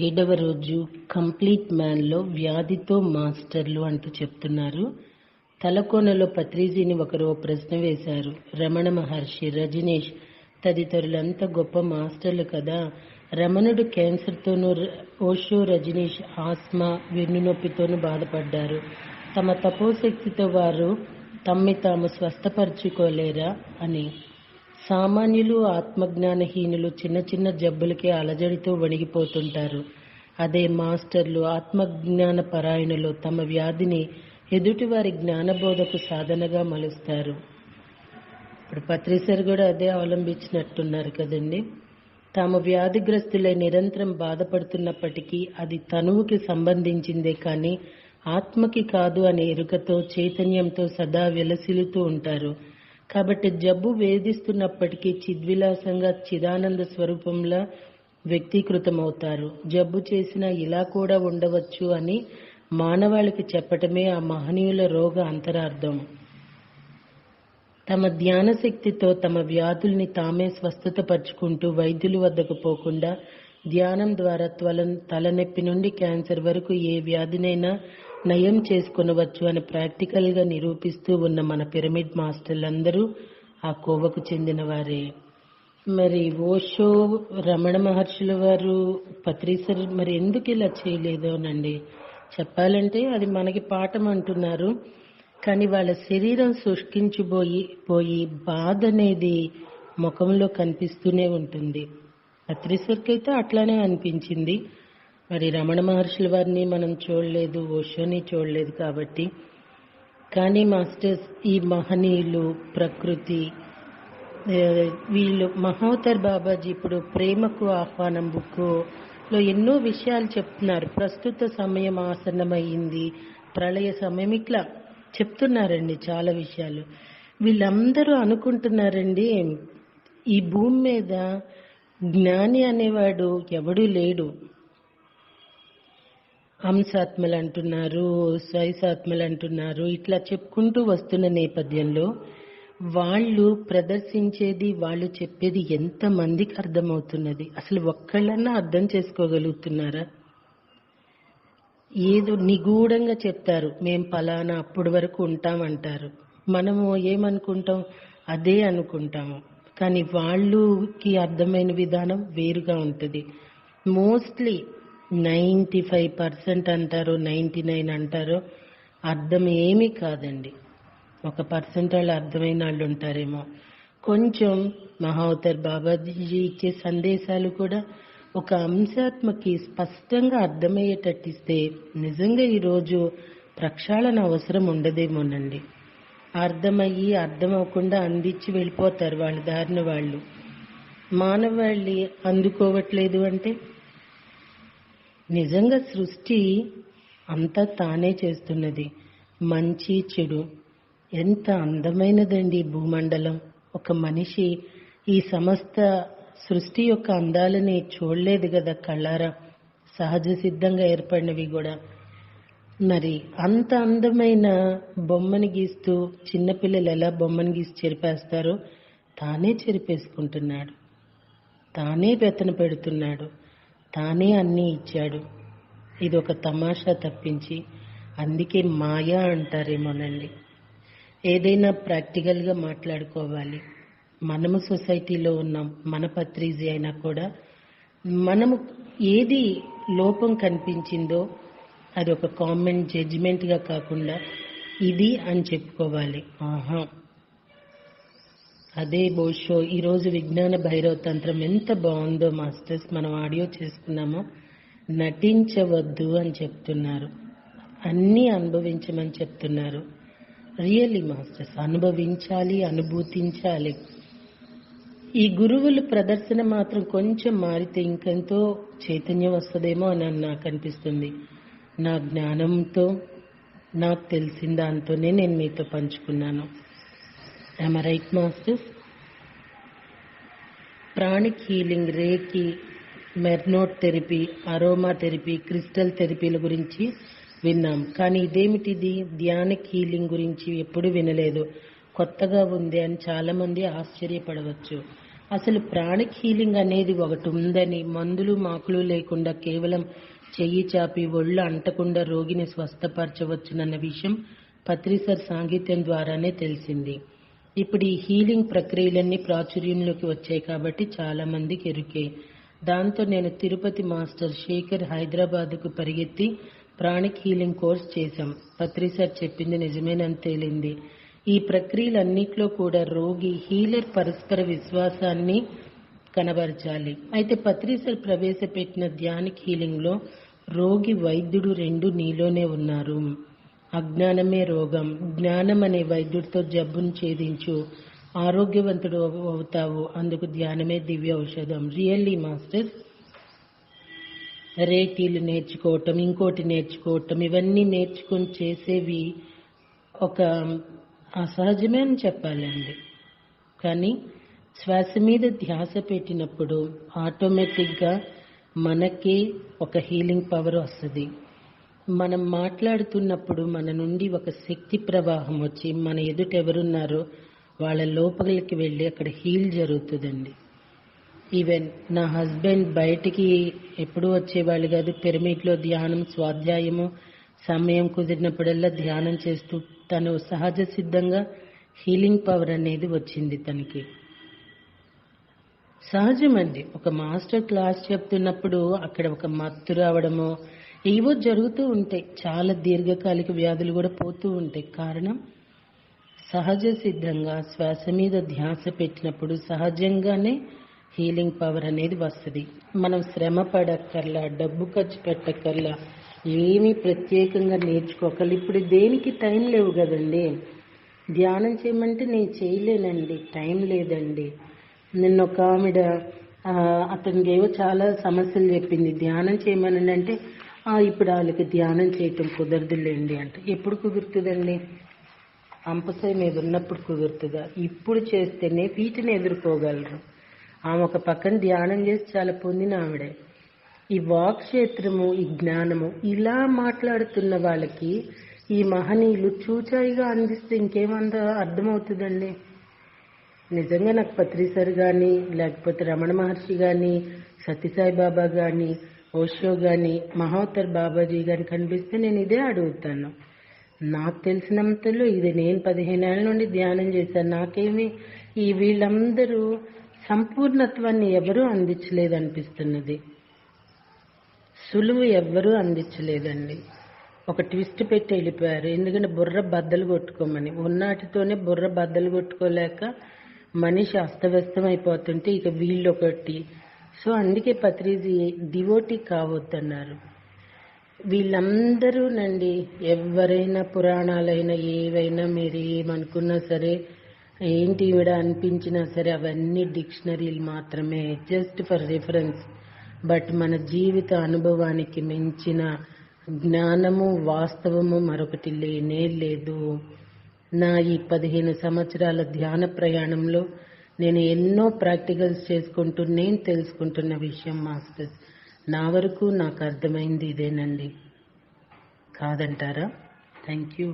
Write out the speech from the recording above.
7వ రోజు కంప్లీట్ మ్యాన్లో వ్యాధితో మాస్టర్లు అంటూ చెప్తున్నారు. తలకోనలో పత్రిజీని ఒకరు ఓ ప్రశ్న వేశారు. రమణ మహర్షి, రజనీష్ తదితరులంతా గొప్ప మాస్టర్లు కదా. రమణుడు క్యాన్సర్తోనూ, ఓషో, రజనీష్ ఆస్మా, వెన్నునొప్పితోనూ బాధపడ్డారు. తమ తపోశక్తితో వారు తమ్మి తాము స్వస్థపరచుకోలేరా అని. సామాన్యులు, ఆత్మజ్ఞానహీనులు చిన్న చిన్న జబ్బులకే అలజడితో వణిగిపోతుంటారు. అదే మాస్టర్లు, ఆత్మజ్ఞాన పరాయణులు తమ వ్యాధిని ఎదుటివారి జ్ఞానబోధకు సాధనగా మలుస్తారు. ఇప్పుడు పత్రిసారి కూడా అదే అవలంబించినట్టున్నారు కదండి. తాము వ్యాధిగ్రస్తులై నిరంతరం బాధపడుతున్నప్పటికీ అది తనువుకి సంబంధించిందే కానీ ఆత్మకి కాదు అనే ఎరుకతో, చైతన్యంతో సదా విలసిల్లుతూ ఉంటారు. కాబట్టి జబ్బు వేధిస్తున్నప్పటికీ చిద్విలాసంగా, చిదానంద స్వరూపంలా వ్యక్తీకృతమవుతారు. జబ్బు చేసినా ఇలా కూడా ఉండవచ్చు అని మానవాళికి చెప్పటమే ఆ మహనీయుల రోగ అంతరార్థం. తమ ధ్యాన శక్తితో తమ వ్యాధుల్ని తామే స్వస్థతపరుచుకుంటూ వైద్యుల వద్దకు పోకుండా ధ్యానం ద్వారా తలనొప్పి నుండి క్యాన్సర్ వరకు ఏ వ్యాధినైనా నయం చేసుకొనవచ్చు అని ప్రాక్టికల్గా నిరూపిస్తూ ఉన్న మన పిరమిడ్ మాస్టర్లందరూ ఆ కోవకు చెందిన వారే. మరి ఓషో, రమణ మహర్షుల వారు, పత్రిసర్ మరి ఎందుకు ఇలా చేయలేదోనండి. చెప్పాలంటే అది మనకి పాఠం అంటున్నారు. కానీ వాళ్ళ శరీరం శుష్కించిపోయి బాధ అనేది ముఖంలో కనిపిస్తూనే ఉంటుంది. పత్రిసర్కి అయితే అట్లానే అనిపించింది. మరి రమణ మహర్షుల వారిని మనం చూడలేదు, ఓషోని చూడలేదు కాబట్టి. కానీ మాస్టర్స్, ఈ మహనీయులు, ప్రకృతి, వీళ్ళు మహోతర్ బాబాజీ ఇప్పుడు ప్రేమకు ఆహ్వానం బుక్లో ఎన్నో విషయాలు చెప్తున్నారు. ప్రస్తుత సమయం ఆసన్నమైంది, ప్రళయ సమయం, ఇట్లా చెప్తున్నారండి చాలా విషయాలు. వీళ్ళందరూ అనుకుంటున్నారండి ఈ భూమి మీద జ్ఞాని అనేవాడు ఎవడూ లేడు. హంసాత్మలు అంటున్నారు, స్వైసాత్మలు అంటున్నారు, ఇట్లా చెప్పుకుంటూ వస్తున్న నేపథ్యంలో వాళ్ళు ప్రదర్శించేది, వాళ్ళు చెప్పేది ఎంతమందికి అర్థమవుతున్నది? అసలు ఒక్కళ్ళన్నా అర్థం చేసుకోగలుగుతున్నారా? ఏదో నిగూఢంగా చెప్తారు, మేం పలానా అప్పటి వరకు ఉంటామంటారు. మనము ఏమనుకుంటాం? అదే అనుకుంటాము. కానీ వాళ్ళకి అర్థమైన విధానం వేరుగా ఉంటుంది. మోస్ట్లీ 95% అంటారు, 99 అంటారు, అర్థం ఏమీ కాదండి. 1% వాళ్ళు అర్థమైన వాళ్ళు ఉంటారేమో. కొంచెం మహావతార్ బాబాజీ ఇచ్చే సందేశాలు కూడా ఒక అంశాత్మకి స్పష్టంగా అర్థమయ్యేటట్టు ఇస్తే నిజంగా ఈరోజు ప్రక్షాళన అవసరం ఉండదేమోనండి. అర్థమయ్యి అర్థమవకుండా అందించి వెళ్ళిపోతారు వాళ్ళ దారిన వాళ్ళు. మానవాళి అందుకోవట్లేదు అంటే నిజంగా సృష్టి అంతా తానే చేస్తున్నది. మంచి చెడు ఎంత అందమైనదండి భూమండలం. ఒక మనిషి ఈ సమస్త సృష్టి యొక్క అందాలని చూడలేదు కదా కళ్ళారా, సహజ సిద్ధంగా ఏర్పడినవి కూడా. మరి అంత అందమైన బొమ్మని గీస్తూ చిన్నపిల్లలు ఎలా బొమ్మని గీసి చెరిపేస్తారో తానే చెరిపేసుకుంటున్నాడు, తానే వెతన పెడుతున్నాడు, తానే అన్నీ ఇచ్చాడు. ఇది ఒక తమాషా తప్పించి అందుకే మాయా అంటారేమోనండి. ఏదైనా ప్రాక్టికల్గా మాట్లాడుకోవాలి. మనము సొసైటీలో ఉన్నాం, మన పత్రిజీ అయినా కూడా మనము ఏది లోపం కనిపించిందో అది ఒక కామెంట్, జడ్జిమెంట్గా కాకుండా ఇది అని చెప్పుకోవాలి. అదే ఓషో ఈరోజు విజ్ఞాన భైరవ తంత్రం ఎంత బాగుందో మాస్టర్స్, మనం ఆడియో చేసుకున్నామో. నటించవద్దు అని చెప్తున్నారు, అన్నీ అనుభవించమని చెప్తున్నారు. రియల్లీ మాస్టర్స్ అనుభవించాలి, అనుభూతించాలి. ఈ గురువుల ప్రదర్శన మాత్రం కొంచెం మారితే ఇంకెంతో చైతన్యం వస్తుందేమో అని నాకు అనిపిస్తుంది. నా జ్ఞానంతో, నాకు తెలిసిన దాంతోనే నేను మీతో పంచుకున్నాను. Am I right, masters? Pranic healing, reiki, మెర్నోట్ థెరపీ, అరోమా థెరపీ, క్రిస్టల్ థెరపీల గురించి విన్నాం. కానీ ఇదేమిటిది? ధ్యానిక్ హీలింగ్ గురించి ఎప్పుడు వినలేదు, కొత్తగా ఉంది అని చాలామంది ఆశ్చర్యపడవచ్చు. అసలు ప్రాణిక్ హీలింగ్ అనేది ఒకటి ఉందని, మందులు మాకులు లేకుండా కేవలం చెయ్యి చాపి ఒళ్ళు అంటకుండా రోగిని స్వస్థపరచవచ్చునన్న విషయం పత్రి సార్ సాంగత్యం ద్వారానే తెలిసింది. ఇప్పుడు ఈ హీలింగ్ ప్రక్రియలన్నీ ప్రాచుర్యంలోకి వచ్చాయి కాబట్టి చాలా మందికి ఎరుకే. దాంతో నేను తిరుపతి మాస్టర్ శేఖర్ హైదరాబాద్కు పరిగెత్తి ప్రాణిక్ హీలింగ్ కోర్స్ చేశాం. పత్రి సార్ చెప్పింది నిజమేనని తేలింది. ఈ ప్రక్రియలన్నిట్లో కూడా రోగి హీలర్ పరస్పర విశ్వాసాన్ని కనబరచాలి. అయితే పత్రి సార్ ప్రవేశపెట్టిన ధ్యానిక్ హీలింగ్ లో రోగి వైద్యుడు రెండు నీలోనే ఉన్నారు. అజ్ఞానమే రోగం, జ్ఞానం అనే వైద్యుడితో జబ్బును ఛేదించు, ఆరోగ్యవంతుడు అవుతావు. అందుకు ధ్యానమే దివ్య ఔషధం. రియల్లీ మాస్టర్స్, రేటీలు నేర్చుకోవటం, ఇంకోటి నేర్చుకోవటం, ఇవన్నీ నేర్చుకొని చేసేవి ఒక అసహజమే అని చెప్పాలండి. కానీ శ్వాస మీద ధ్యాస పెట్టినప్పుడు ఆటోమేటిక్గా మనకే ఒక హీలింగ్ పవర్ వస్తుంది. మనం మాట్లాడుతున్నప్పుడు మన నుండి ఒక శక్తి ప్రవాహం వచ్చి మన ఎదుట ఎవరున్నారో వాళ్ళ లోపలికి వెళ్ళి అక్కడ హీల్ జరుగుతుందండి. ఈవెన్ నా హస్బెండ్ బయటికి ఎప్పుడూ వచ్చేవాళ్ళు కాదు. పిరమిడ్లో ధ్యానం, స్వాధ్యాయము, సమయం కుదిరినప్పుడల్లా ధ్యానం చేస్తూ తను సహజ సిద్ధంగా హీలింగ్ పవర్ అనేది వచ్చింది తనకి. సహజమండి. ఒక మాస్టర్ క్లాస్ చెప్తున్నప్పుడు అక్కడ ఒక మత్తు రావడమో ఏవో జరుగుతూ ఉంటాయి. చాలా దీర్ఘకాలిక వ్యాధులు కూడా పోతూ ఉంటాయి. కారణం సహజ సిద్ధంగా శ్వాస మీద ధ్యాస పెట్టినప్పుడు సహజంగానే హీలింగ్ పవర్ అనేది వస్తుంది. మనం శ్రమ పడక్కర్లా, డబ్బు ఖర్చు పెట్టక్కర్లా, ఏమీ ప్రత్యేకంగా నేర్చుకోకర్లా. ఇప్పుడు దేనికి టైం లేవు కదండి. ధ్యానం చేయమంటే నేను చేయలేనండి, టైం లేదండి. నిన్న ఒక ఆవిడ అతనికి ఏవో చాలా సమస్యలు చెప్పింది. ధ్యానం చేయమనండి అంటే ఇప్పుడు వాళ్ళకి ధ్యానం చేయటం కుదరదులేండి అంటే. ఎప్పుడు కుదురుతుందండి? అంపసై మీద ఉన్నప్పుడు కుదురుతుందా? ఇప్పుడు చేస్తేనే వీటిని ఎదుర్కోగలరు. ఆమె ఒక పక్కన ధ్యానం చేసి చాలా పొందిన ఆవిడే. ఈ వాక్ క్షేత్రము, ఈ జ్ఞానము ఇలా మాట్లాడుతున్న వాళ్ళకి ఈ మహనీయులు చూచాయిగా అందిస్తే ఇంకేమంత అర్థమవుతుందండి. నిజంగా నాకు పత్రి సార్ కానీ, లేకపోతే రమణ మహర్షి కానీ, సత్యసాయి బాబా కానీ, ఓషో కానీ, మహోత్తర్ బాబాజీ కానీ కనిపిస్తే నేను ఇదే అడుగుతాను. నాకు తెలిసినంతలో ఇది నేను 15 ఏళ్ళ నుండి ధ్యానం చేశాను. నాకేమి ఈ వీళ్ళందరూ సంపూర్ణత్వాన్ని ఎవరూ అందించలేదనిపిస్తున్నది. సులువు ఎవ్వరూ అందించలేదండి. ఒక ట్విస్ట్ పెట్టి వెళ్ళిపోయారు. ఎందుకంటే బుర్ర బద్దలు కొట్టుకోమని. ఉన్నాటితోనే బుర్ర బద్దలు కొట్టుకోలేక మనిషి అస్తవ్యస్తం అయిపోతుంటే ఇక వీళ్ళు ఒకటి. సో అందుకే పత్రిజీ డివోటీ కావద్దన్నారు. వీళ్ళందరూ నండి, ఎవరైనా పురాణాలైనా ఏవైనా మీరు ఏమనుకున్నా సరే, ఏంటి ఈవిడ అనిపించినా సరే, అవన్నీ డిక్షనరీలు మాత్రమే, జస్ట్ ఫర్ రిఫరెన్స్. బట్ మన జీవిత అనుభవానికి మించిన జ్ఞానము, వాస్తవము మరొకటి లేనే లేదు. నా ఈ 15 సంవత్సరాల ధ్యాన ప్రయాణంలో నేను ఎన్నో ప్రాక్టికల్స్ చేసుకుంటూ నేను తెలుసుకుంటున్న విషయం మాస్టర్స్, నా వరకు నాకు అర్థమైంది ఇదేనండి. కాదంటారా? Thank you.